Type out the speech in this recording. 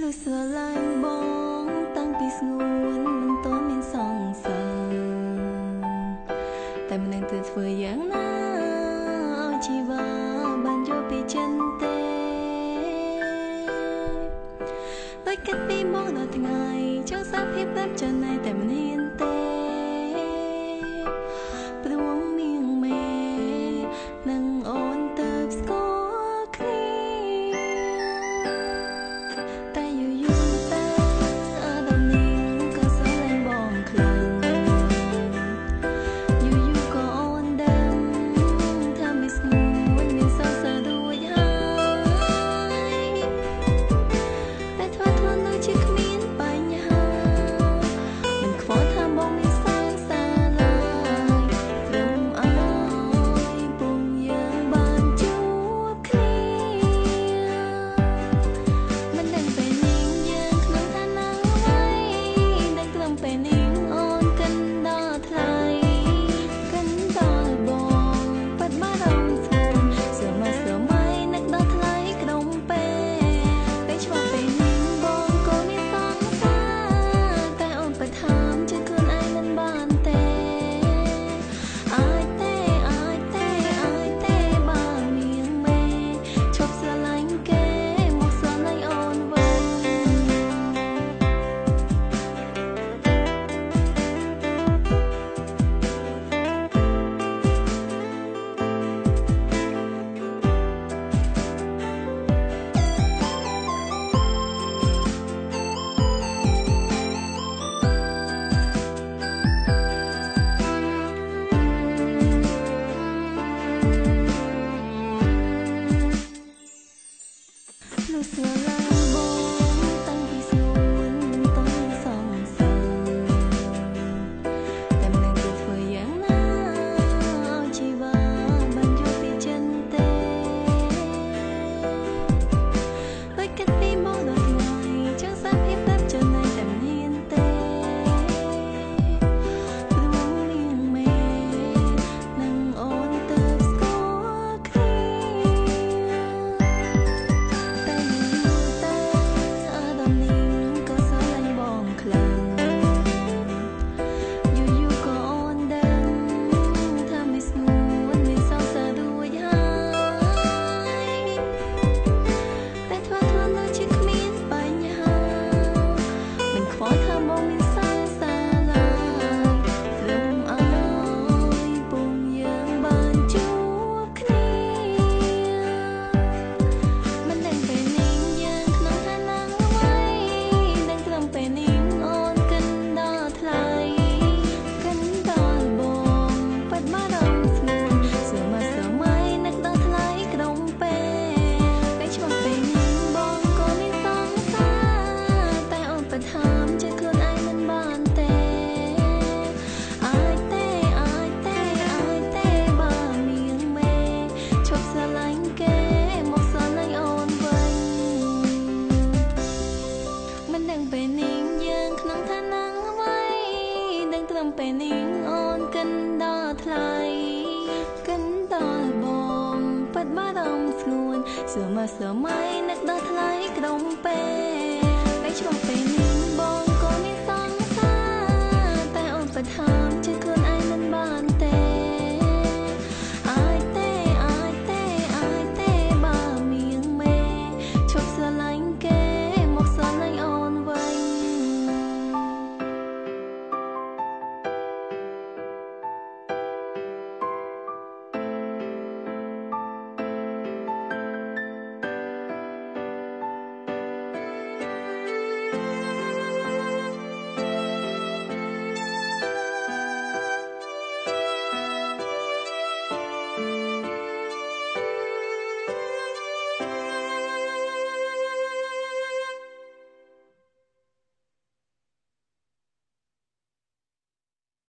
លុះស្រឡាញ់បងតាំងពីស្ងួនមិនទាន់មានសង្សារតែមិនដឹងទៅធ្វើយ៉ាងណាឲ្យជីវ៉ាបានយកពីចិនទេដូចកាត់ពីមកដល់ថ្ងៃចង់សារភាពប្រាប់ចំណៃតែមិនហ៊ានទេព្រោះនាងមេនឹងអូនទៅស្គាល់គ្នាតែយូរយូរទៅអារម្មណ៍នាងក៏ស្រឡាញ់បងខ្លាំងយូរយូរក៏អូនដឹងថាមិនស្រួលមានសរសើររួចហើយតែធ្វើខ្លួនដូចជាគ្មានបញ្ហាមិនខ្វល់ថាបងមានសង្សារឡើយត្រឹមឲ្យពុំយើងបានជួបគ្នាមិនដឹងពេលនាងយើងក្នុងឋានៈអ្វីដឹងត្រឹមពេលនាងអូនកិនដល់ថ្លៃកិនដល់បងបាត់បារម្ភស្ងួនស្រមើស្រមៃនឹកដល់ថ្លៃក្នុងពេលច្បាស់ពេលនាងបងក៏មានសង្សារតែអូនបិទថាមជឿខ្លួនឯងមិនបានទេអាចទេបើនាងមេឈប់ស្រឡាញ់គេមកស្រឡាញ់អូនវិញលុះស្រឡាញ់បងតាំងពីស្ងួនមិនទាន់មានសង្សារតែមិនដឹងទៅធ្វើយ៉ាងណាឲ្យជីវ៉ាបានយកពីចិនទេដូចកាត់ពីមកដល់ថ្ងៃចង់សារភាពប្រាប់ចំណៃតែមិនហ៊ានទេព្រោះនាងមេនឹងអូនទៅស្គាល់គ្នាតែយូរយូរទៅអារម្មណ៍នាងក៏ស្រឡាញ់បងខ្លាំងយូរយូរក៏អូនដឹងថាមិនស្ងួនមានសង្សាររួចហើយតែធ្វើខ្លួនដូចជាគ្មានបញ្ហាមិនខ្វល់ថាបងមានសង្សារឡើយត្រឹមឲ្យពុំយើងបានជួបគ្នាមិនដឹងពេលនាងយើងក្នុងឋានៈអ្វីដឹងត្រឹមពេលនាងអូនកិនដល់ថ្លៃកិនដល់បងបាត់បារម្ភស្ងួនស្រមើស្រមៃនឹកដល់ថ្លៃក្នុងពេលច្បាស់ពេលនាងបងក៏មានសង្សារតែអូនបិទថាមជឿខ្លួនឯងមិនបានទេអាចទេបើនាងមេឈប់ស្រឡាញ់គេមកស្រឡាញ់អូនវិញមិនដឹងពេលនាងយើងក្នុងឋានៈអ្វីដឹងត្រឹមពេលនាងអូនកិនដល់ថ្លៃកិនដល់បងបាត់បារម្ភស្ងួនស្រមើស្រមៃនឹកដល់ថ្លៃក្នុងពេលច្បាស់ពេលនាងបង